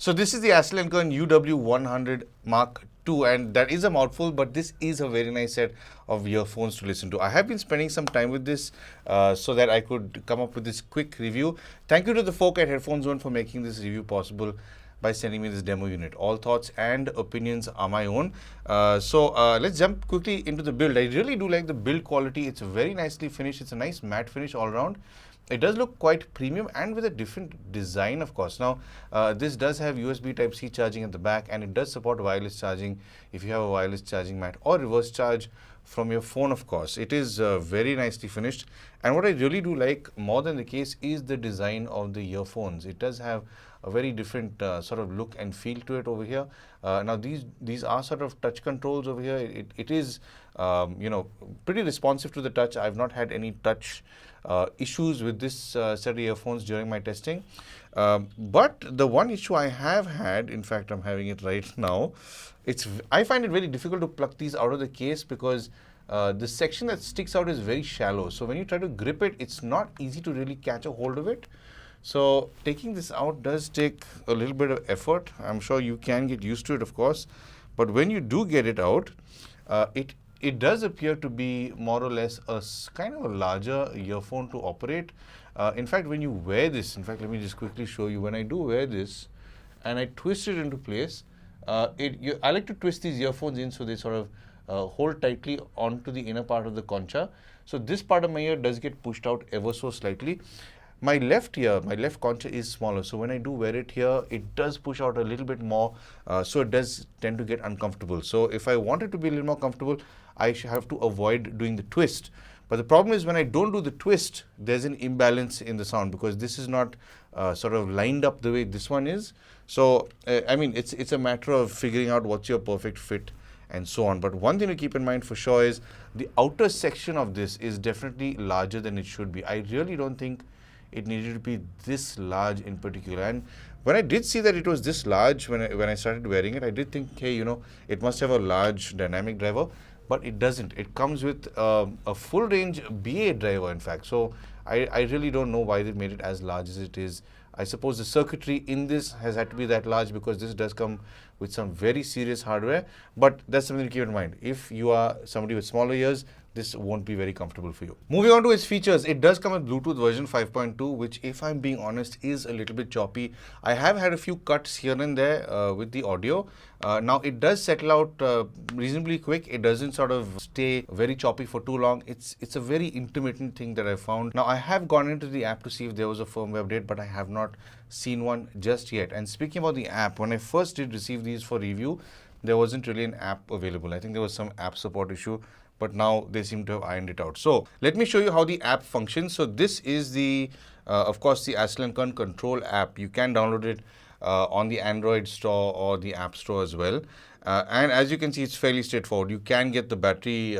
So this is the Astell Kern UW100 MKII, and that is a mouthful, but this is a very nice set of earphones to listen to. I have been spending some time with this so that I could come up with this quick review. Thank you to the folk at Headphone Zone for making this review possible by sending me this demo unit. All thoughts and opinions are my own. Let's jump quickly into the build. I really do like the build quality. It's very nicely finished. It's a nice matte finish all around. It does look quite premium and with a different design, of course. Now, this does have USB Type-C charging at the back, and it does support wireless charging if you have a wireless charging mat or reverse charge from your phone, of course. It is very nicely finished. And what I really do like more than the case is the design of the earphones. It does have a very different sort of look and feel to it over here. Now, these are sort of touch controls over here. It is, pretty responsive to the touch. I've not had any touch issues with this set of earphones during my testing. But the one issue I have had, in fact, I'm having it right now, I find it very difficult to pluck these out of the case because the section that sticks out is very shallow. So when you try to grip it, it's not easy to really catch a hold of it. So taking this out does take a little bit of effort. I'm sure you can get used to it, of course. But when you do get it out, it does appear to be more or less a kind of a larger earphone to operate. In fact, when you wear this, in fact, let me just quickly show you. When I do wear this and I twist it into place, I like to twist these earphones in so they sort of hold tightly onto the inner part of the concha. So this part of my ear does get pushed out ever so slightly. My left ear, my left concha is smaller, so when I do wear it here, it does push out a little bit more, so it does tend to get uncomfortable. So if I want it to be a little more comfortable, I should have to avoid doing the twist. But the problem is when I don't do the twist, there's an imbalance in the sound because this is not sort of lined up the way this one is. So, I mean, it's a matter of figuring out what's your perfect fit and so on. But one thing to keep in mind for sure is the outer section of this is definitely larger than it should be. I really don't think it needed to be this large in particular. And when I did see that it was this large when I started wearing it, I did think, hey, it must have a large dynamic driver, but it doesn't. It comes with a full range BA driver, in fact. So I really don't know why they made it as large as it is. I suppose the circuitry in this has had to be that large because this does come with some very serious hardware, but that's something to keep in mind. If you are somebody with smaller ears, this won't be very comfortable for you. Moving on to its features, it does come with Bluetooth version 5.2, which, if I'm being honest, is a little bit choppy. I have had a few cuts here and there with the audio. Now, it does settle out reasonably quick. It doesn't sort of stay very choppy for too long. It's a very intermittent thing that I found. Now, I have gone into the app to see if there was a firmware update, but I have not seen one just yet. And speaking about the app, when I first did receive these for review, there wasn't really an app available. I think there was some app support issue, but now they seem to have ironed it out. So let me show you how the app functions. So this is the, of course, the Astell Kern Control app. You can download it on the Android store or the App Store as well. And as you can see, it's fairly straightforward. You can get the battery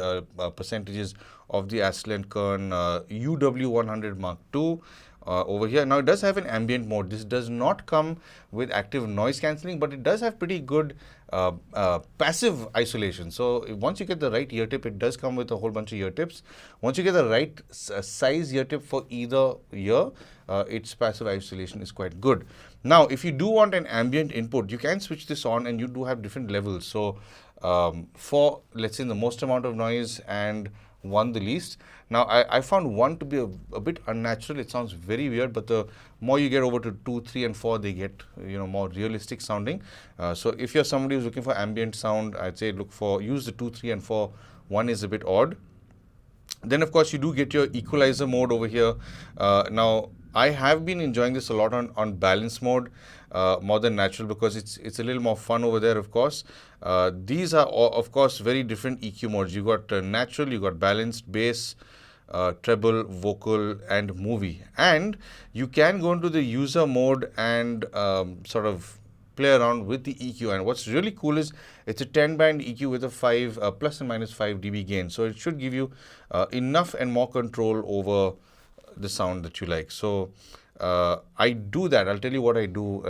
percentages of the Astell Kern UW100 MKII. Over here. Now, it does have an ambient mode. This does not come with active noise cancelling, but it does have pretty good passive isolation. So once you get the right ear tip, it does come with a whole bunch of ear tips. Once you get the right size ear tip for either ear, its passive isolation is quite good. Now, if you do want an ambient input, you can switch this on and you do have different levels. So for, let's say, the most amount of noise and one the least. Now, I found one to be a bit unnatural. It sounds very weird, but the more you get over to 2, 3, and 4, they get more realistic sounding. So if you're somebody who's looking for ambient sound, I'd say use the 2, 3, and 4. 1 is a bit odd. Then, of course, you do get your equalizer mode over here. Now, I have been enjoying this a lot on balance mode, more than natural, because it's a little more fun over there, of course. These are, of course, very different EQ modes. You got natural, you got balanced, bass, treble, vocal, and movie. And you can go into the user mode and sort of play around with the EQ. And what's really cool is it's a 10-band EQ with a plus and minus 5 dB gain. So it should give you enough and more control over the sound that you like. So I do that. I'll tell you what I do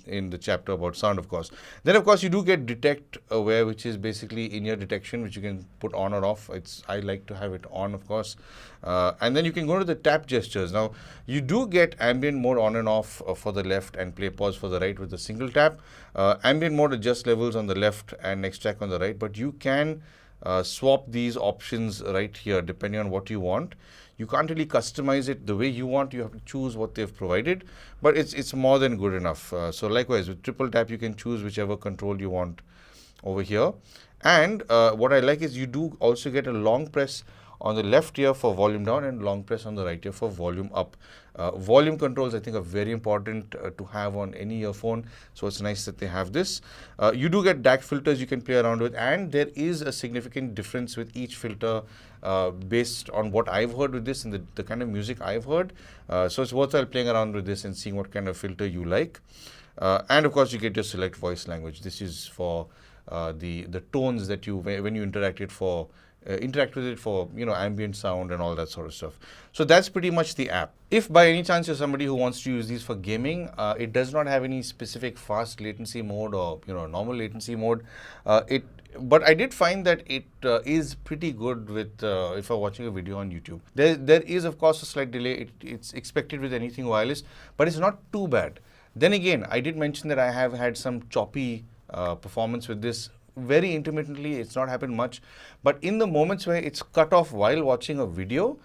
in the chapter about sound, of course. Then, of course, you do get detect aware, which is basically in-ear detection, which you can put on or off. I like to have it on, of course. And then you can go to the tap gestures. Now, you do get ambient mode on and off for the left and play pause for the right with a single tap. Ambient mode adjust levels on the left and next track on the right, but you can swap these options right here depending on what you want. You can't really customize it the way you want. You have to choose what they've provided, but it's more than good enough. So likewise, with triple tap, you can choose whichever control you want over here. And what I like is you do also get a long press on the left ear for volume down and long press on the right ear for volume up. Volume controls, I think, are very important to have on any earphone, so it's nice that they have this. You do get DAC filters you can play around with, and there is a significant difference with each filter based on what I've heard with this and the kind of music I've heard. So it's worthwhile playing around with this and seeing what kind of filter you like. And of course, you get your select voice language. This is for the tones that when you interact with it for ambient sound and all that sort of stuff. So that's pretty much the app. If by any chance you're somebody who wants to use these for gaming, it does not have any specific fast latency mode or normal latency mode. But I did find that it is pretty good with if I'm watching a video on YouTube. There is of course a slight delay. It's expected with anything wireless, but it's not too bad. Then again, I did mention that I have had some choppy performance with this. Very intermittently, it's not happened much, but in the moments where it's cut off while watching a video,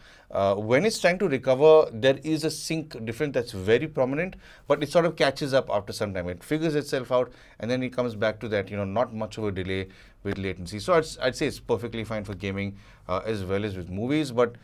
when it's trying to recover, there is a sync difference that's very prominent, but it sort of catches up after some time. It figures itself out, and then it comes back to that, not much of a delay with latency. So I'd say it's perfectly fine for gaming as well as with movies. But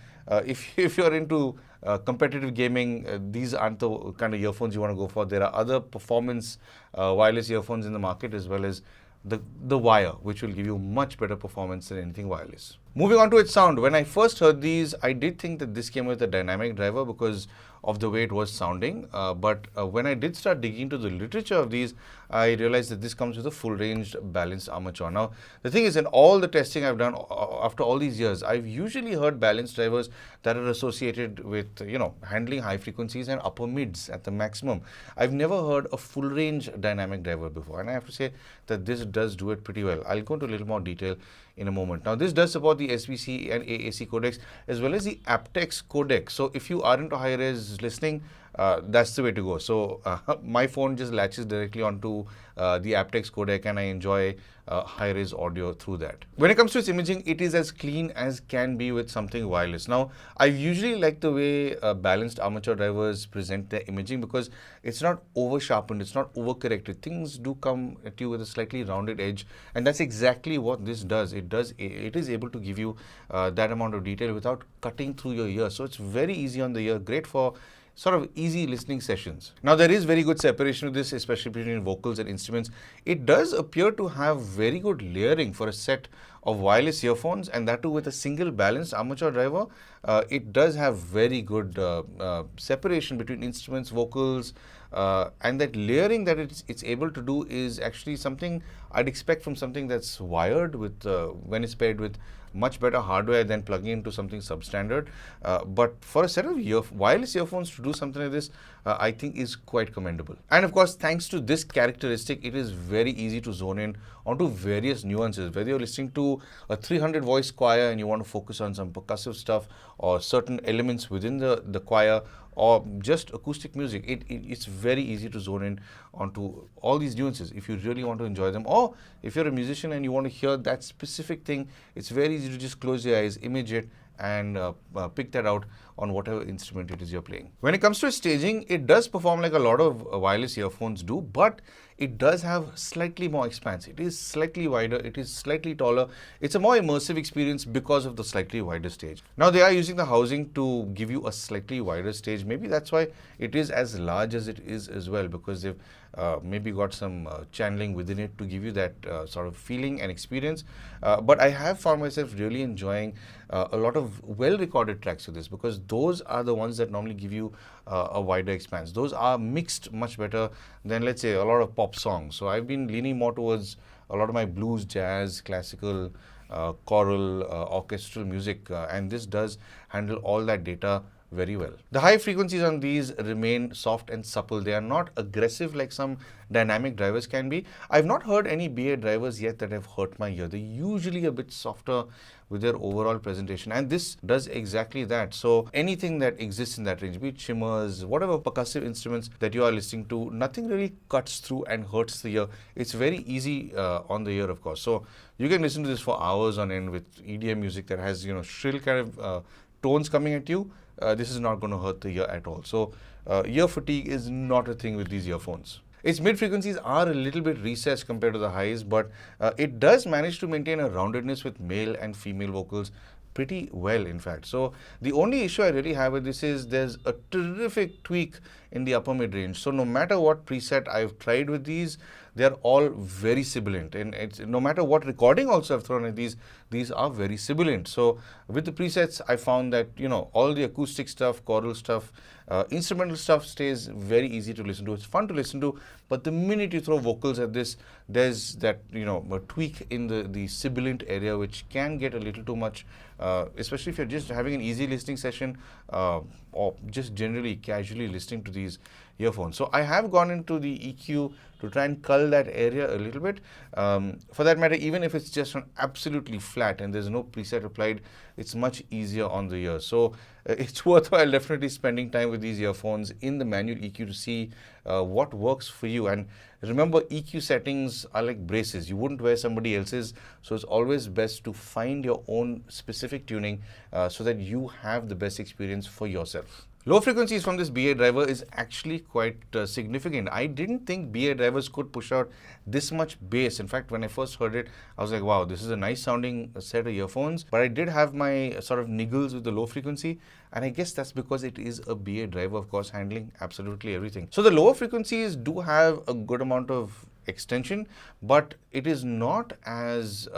if you're into competitive gaming, these aren't the kind of earphones you want to go for. There are other performance wireless earphones in the market, as well as the wire, which will give you much better performance than anything wireless. Moving on to its sound, when I first heard these, I did think that this came with a dynamic driver because of the way it was sounding. But when I did start digging into the literature of these, I realized that this comes with a full-ranged balanced armature. Now, the thing is, in all the testing I've done after all these years, I've usually heard balanced drivers that are associated with, handling high frequencies and upper mids at the maximum. I've never heard a full-range dynamic driver before, and I have to say that this does do it pretty well. I'll go into a little more detail in a moment. Now, this does support the SBC and AAC codecs as well as the aptX codec. So if you are into high-res listening, that's the way to go. So my phone just latches directly onto the aptX codec, and I enjoy high-res audio through that. When it comes to its imaging, it is as clean as can be with something wireless. Now, I usually like the way balanced armature drivers present their imaging because it's not over-sharpened, it's not over-corrected. Things do come at you with a slightly rounded edge, and that's exactly what this does. It is able to give you that amount of detail without cutting through your ear. So it's very easy on the ear, great for sort of easy listening sessions. Now, there is very good separation with this, especially between vocals and instruments. It does appear to have very good layering for a set of wireless earphones, and that too with a single balanced armature driver. It does have very good separation between instruments, vocals, and that layering that it's able to do is actually something I'd expect from something that's wired with when it's paired with much better hardware than plugging into something substandard. But for a set of wireless earphones to do something like this, I think is quite commendable. And of course, thanks to this characteristic, it is very easy to zone in onto various nuances. Whether you're listening to a 300 voice choir and you want to focus on some percussive stuff or certain elements within the choir, or just acoustic music, it's very easy to zone in onto all these nuances if you really want to enjoy them. Or if you're a musician and you want to hear that specific thing, it's very easy to just close your eyes, image it, and pick that out on whatever instrument it is you're playing. When it comes to staging, it does perform like a lot of wireless earphones do, but it does have slightly more expanse. It is slightly wider, it is slightly taller. It's a more immersive experience because of the slightly wider stage. Now, they are using the housing to give you a slightly wider stage. Maybe that's why it is as large as it is as well, because they've maybe got some channeling within it to give you that sort of feeling and experience. But I have found myself really enjoying a lot of well-recorded tracks with this, because those are the ones that normally give you a wider expanse. Those are mixed much better than, let's say, a lot of pop songs. So I've been leaning more towards a lot of my blues, jazz, classical, choral, orchestral music, and this does handle all that data very well. The high frequencies on these remain soft and supple. They are not aggressive like some dynamic drivers can be. I've not heard any BA drivers yet that have hurt my ear. They're usually a bit softer with their overall presentation, and this does exactly that. So anything that exists in that range, be it shimmers, whatever percussive instruments that you are listening to, nothing really cuts through and hurts the ear. It's very easy on the ear, of course. So you can listen to this for hours on end with EDM music that has, shrill kind of tones coming at you. This is not going to hurt the ear at all. So ear fatigue is not a thing with these earphones. Its mid frequencies are a little bit recessed compared to the highs, but it does manage to maintain a roundedness with male and female vocals pretty well, in fact. So the only issue I really have with this is there's a terrific tweak in the upper mid range. So no matter what preset I've tried with these, they're all very sibilant, and no matter what recording also I've thrown at these are very sibilant. So with the presets, I found that all the acoustic stuff, choral stuff, instrumental stuff stays very easy to listen to. It's fun to listen to, but the minute you throw vocals at this, there's that a tweak in the sibilant area which can get a little too much, especially if you're just having an easy listening session or just generally casually listening to these earphones. So I have gone into the EQ to try and cull that area a little bit. For that matter, even if it's just absolutely flat and there's no preset applied, it's much easier on the ear. So it's worthwhile definitely spending time with these earphones in the manual EQ to see what works for you. And remember, EQ settings are like braces. You wouldn't wear somebody else's, so it's always best to find your own specific tuning so that you have the best experience for yourself. Low frequencies from this BA driver is actually quite significant. I didn't think BA drivers could push out this much bass. In fact, when I first heard it, I was like, wow, this is a nice sounding set of earphones. But I did have my sort of niggles with the low frequency. And I guess that's because it is a BA driver, of course, handling absolutely everything. So the lower frequencies do have a good amount of extension, but it is not as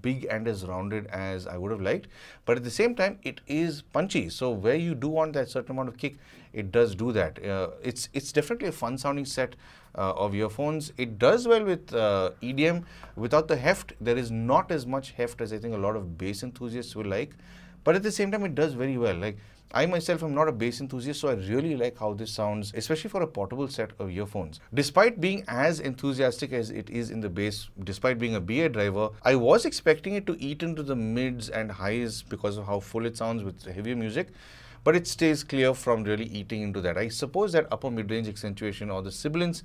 big and as rounded as I would have liked. But at the same time, it is punchy. So where you do want that certain amount of kick, it does do that. It's definitely a fun sounding set of earphones. It does well with EDM. Without the heft, there is not as much heft as I think a lot of bass enthusiasts will like. But at the same time, it does very well. Like, I myself am not a bass enthusiast, so I really like how this sounds, especially for a portable set of earphones. Despite being as enthusiastic as it is in the bass, despite being a BA driver, I was expecting it to eat into the mids and highs because of how full it sounds with heavier music, but it stays clear from really eating into that. I suppose that upper mid-range accentuation or the sibilance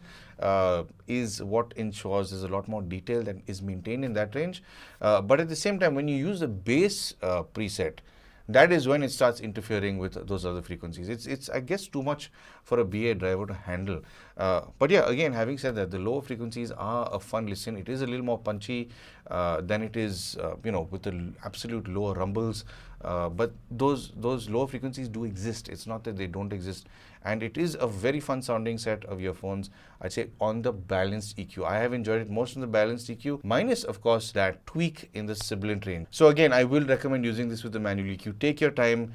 is what ensures there's a lot more detail that is maintained in that range. But at the same time, when you use the bass preset, that is when it starts interfering with those other frequencies. It's I guess too much for a BA driver to handle. But yeah, again, having said that, the lower frequencies are a fun listen. It is a little more punchy than it is, with the absolute lower rumbles. But those lower frequencies do exist. It's not that they don't exist. And it is a very fun sounding set of earphones, I'd say, on the balanced EQ. I have enjoyed it most on the balanced EQ, minus, of course, that tweak in the sibilant range. So again, I will recommend using this with the manual EQ. Take your time.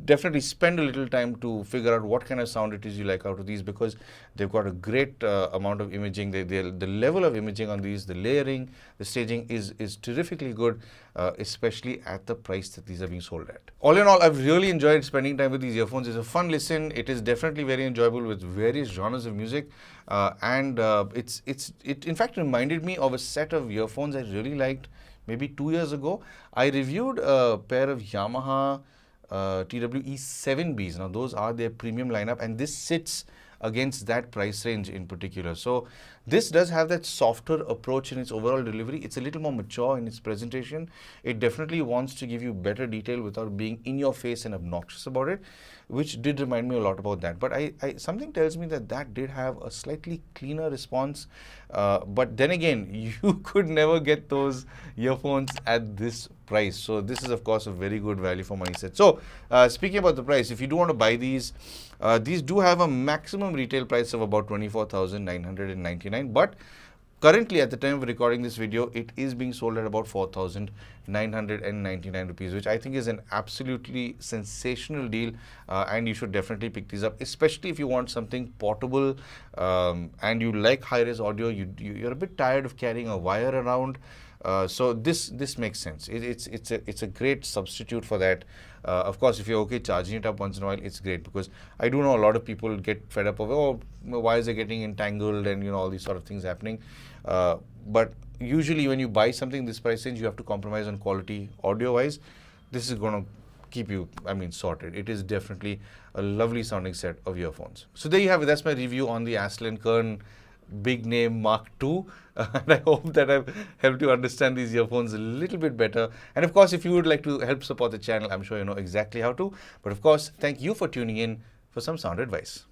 Definitely spend a little time to figure out what kind of sound it is you like out of these, because they've got a great amount of imaging. The level of imaging on these, the layering, the staging is terrifically good, especially at the price that these are being sold at. All in all, I've really enjoyed spending time with these earphones. It's a fun listen. It is definitely very enjoyable with various genres of music, and it in fact reminded me of a set of earphones I really liked maybe 2 years ago. I reviewed a pair of Yamaha TWE7Bs. Now those are their premium lineup, and this sits against that price range in particular. So this does have that softer approach in its overall delivery. It's a little more mature in its presentation. It definitely wants to give you better detail without being in your face and obnoxious about it, which did remind me a lot about that. But something tells me that did have a slightly cleaner response. But then again, you could never get those earphones at this price. So this is, of course, a very good value for money set. So speaking about the price, if you do want to buy these do have a maximum retail price of about 24,999, but currently at the time of recording this video, it is being sold at about 4,999 rupees, which I think is an absolutely sensational deal, and you should definitely pick these up, especially if you want something portable and you like high-res audio. You're a bit tired of carrying a wire around. So this makes sense. It's a great substitute for that. Of course, if you're okay charging it up once in a while, it's great, because I do know a lot of people get fed up of, oh, why is it getting entangled, and all these sort of things happening. But usually when you buy something this price range, you have to compromise on quality audio wise. This is going to keep you, sorted. It is definitely a lovely sounding set of earphones. So there you have it. That's my review on the Astell Kern big name Mark II. And I hope that I've helped you understand these earphones a little bit better. And of course, if you would like to help support the channel, I'm sure you know exactly how to. But of course, thank you for tuning in for some sound advice.